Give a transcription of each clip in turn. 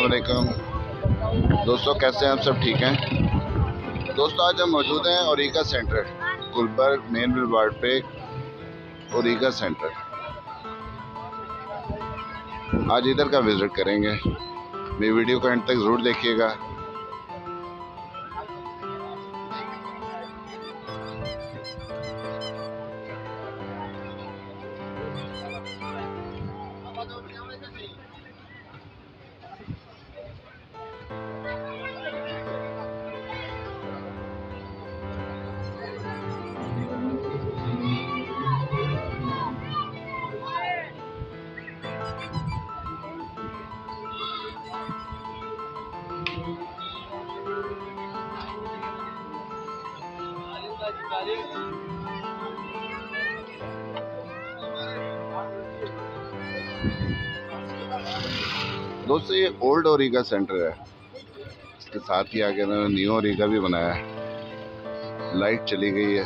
अस्सलाम वालेकुम दोस्तों, कैसे हैं आप? सब ठीक हैं दोस्तों। आज हम मौजूद हैं ओरिगा सेंटर, गुलबर्ग मेन बुलवार्ड पे ओरिगा सेंटर। आज इधर का विज़िट करेंगे। मेरी वीडियो को एंड तक ज़रूर देखिएगा। दोस्तों, ये ओल्ड ओरिगा सेंटर है। इसके साथ ही आगे उन्होंने न्यू ओरिगा भी बनाया है। लाइट चली गई है।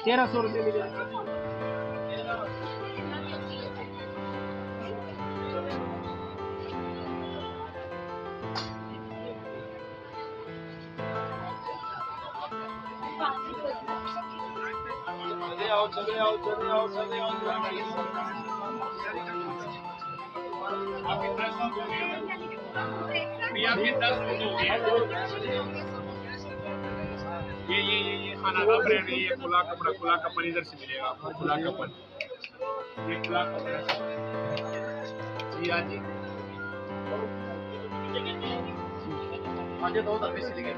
₹1300 मिलेगा। चले आओ। ये खाना का ब्रांड, ये खुला कपन इधर से मिलेगा आपको। खुला कपन, ये खुला कपन जी। आज तो उधर भी सिलेगा,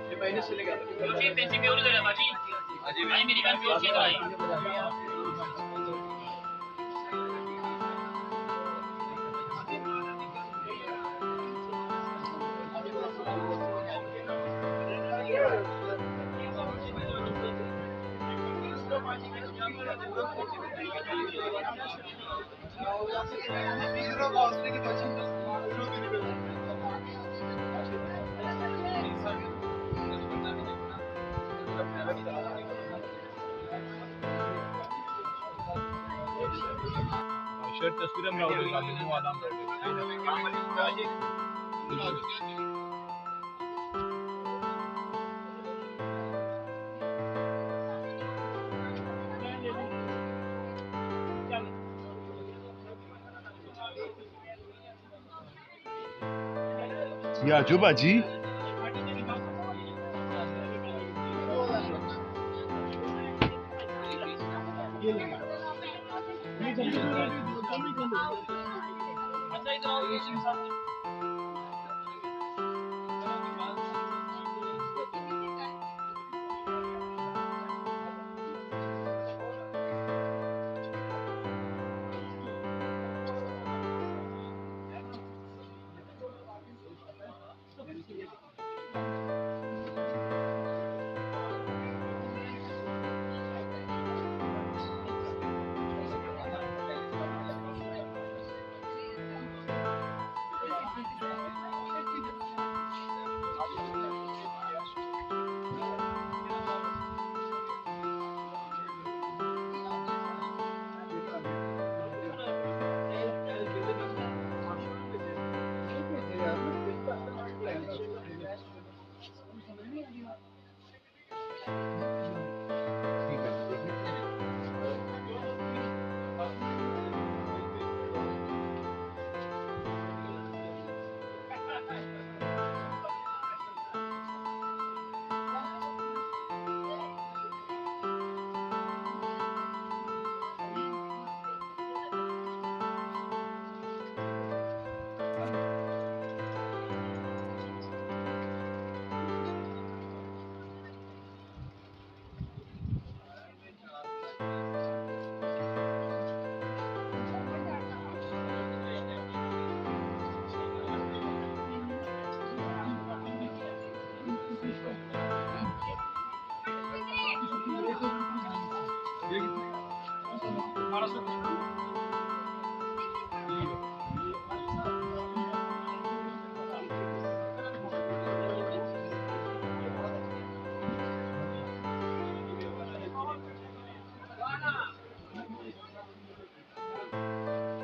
ये पहले सिलेगा। ये पैसे भी और जरा बाजी भाई, मेरी बात भी और चीज भाई। शर्ट तस्वीर में आवडेगा, नो आराम या जुबा जी,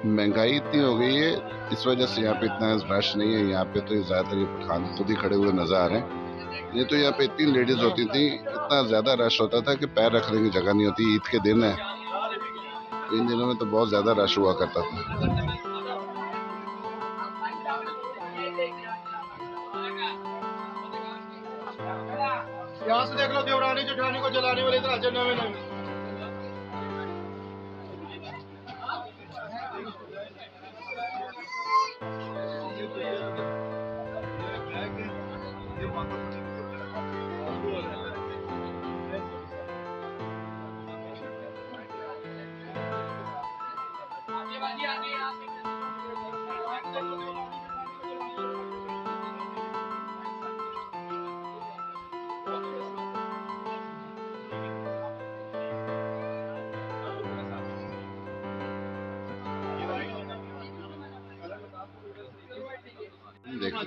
महंगाई इतनी हो गई है, इस वजह से यहाँ पे इतना रश नहीं है। यहाँ पे तो ज़्यादातर ये पठान खुद ही खड़े हुए नजर आ रहे हैं। ये तो यहाँ पे इतनी लेडीज होती थी, इतना ज़्यादा रश होता था कि पैर रखने की जगह नहीं होती। ईद के दिन है, तो इन दिनों में तो बहुत ज़्यादा रश हुआ करता था। यहाँ से देख लो देवरानी जेठानी को जलाने वाले इधर आते नवे नवे। देखिए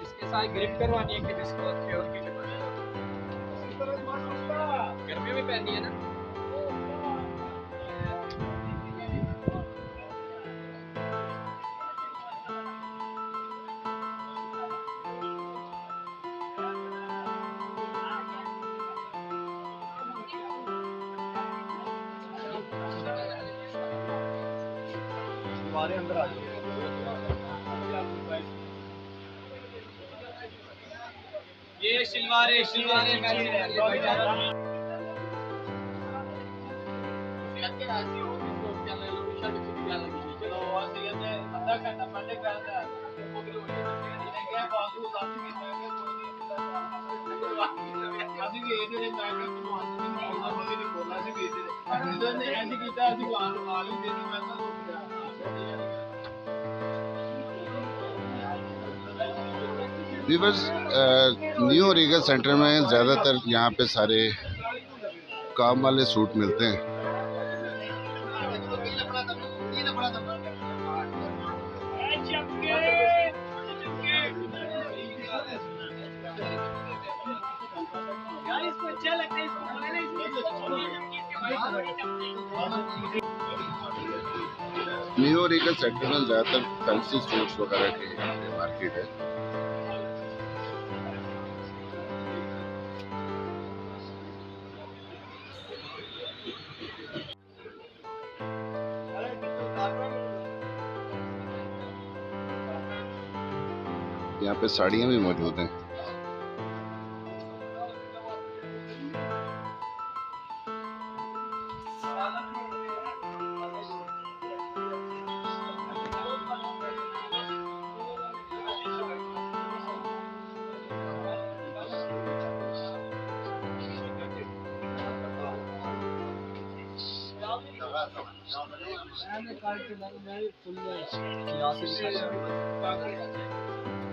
इसके साथ ग्रिप करवानी है कि जिसको प्योर की गर्मी में पहननी है ना। हमारे अंदर आ जाओ। ये शलवारे व्यूअर्स, न्यू ओरिगा सेंटर में ज़्यादातर यहाँ पे सारे काम वाले सूट मिलते हैं। न्यू ओरिगा सेंटर में ज़्यादातर फैंसी सूट्स वगैरह की मार्केट है। यहाँ पे साड़ियाँ भी मौजूद हैं।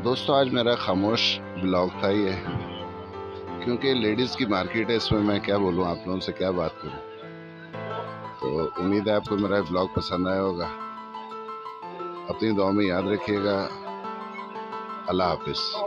दोस्तों, आज मेरा खामोश ब्लॉग था ये, क्योंकि लेडीज़ की मार्केट है। इसमें मैं क्या बोलूँ, आप लोगों से क्या बात करूँ। तो उम्मीद है आपको मेरा ब्लॉग पसंद आया होगा। अपनी दुआ में याद रखिएगा। अल्लाह हाफिज़।